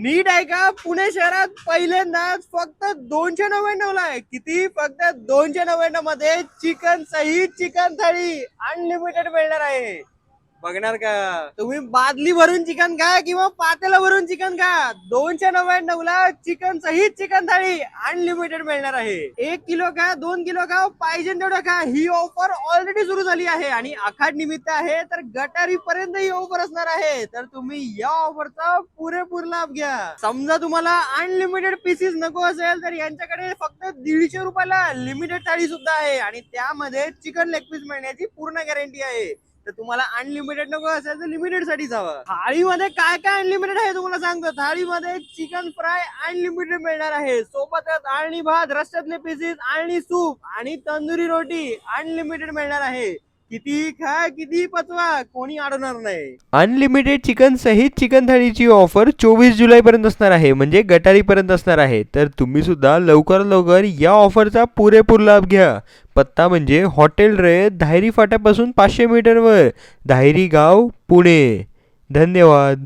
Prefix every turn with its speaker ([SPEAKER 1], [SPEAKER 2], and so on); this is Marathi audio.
[SPEAKER 1] नीट आहे का? पुणे शहरात पहिल्यांदाच फक्त 299 ला आहे. किती? फक्त 299 मध्ये चिकन सहित चिकन थाळी अनलिमिटेड मिळणार आहे. बघणार का? तुम्ही बादली भरून चिकन खा किंवा पातेला भरून चिकन खा, 299 ला चिकन सहित चिकन थाळी अनलिमिटेड मिळणार आहे. 1 किलो खा, 2 किलो खा, पाहिजे तेवढं खा. ही ऑफर ऑलरेडी सुरू झाली आहे आणि आखाड निमित्त आहे, तर गटारी पर्यंत ही ऑफर असणार आहे. तर तुम्ही या ऑफरचा पुरेपूर लाभ घ्या. समजा तुम्हाला अनलिमिटेड पीसेस नको असेल तर यांच्याकडे फक्त 150 रुपयाला लिमिटेड थाळी सुद्धा आहे आणि त्यामध्ये चिकन लेग पीस मिळण्याची पूर्ण गॅरंटी आहे. तर तुम्हाला अनलिमिटेड नको असेल तर लिमिटेड साठी जावं. थाळीमध्ये काय काय अनलिमिटेड आहे तुम्हाला सांगतो. थाळीमध्ये चिकन फ्राय अनलिमिटेड मिळणार आहे, सोबतच आळणी भात, रस्त्यातले पीसेस, आळणी सूप आणि तंदुरी रोटी अनलिमिटेड मिळणार आहे. किती खा, किती पचवा, कोणी अडवणार नाही.
[SPEAKER 2] अनलिमिटेड चिकन सहित चिकन थाळीची ऑफर 24 जुलैपर्यंत असणार आहे, म्हणजे गटारीपर्यंत असणार आहे. तर तुम्ही सुद्धा लवकर लवकर या ऑफरचा पुरेपूर लाभ घ्या. पत्ता म्हणजे हॉटेल रे, धायरी फाट्यापासून 500 मीटरवर, धायरी गाव, पुणे. धन्यवाद.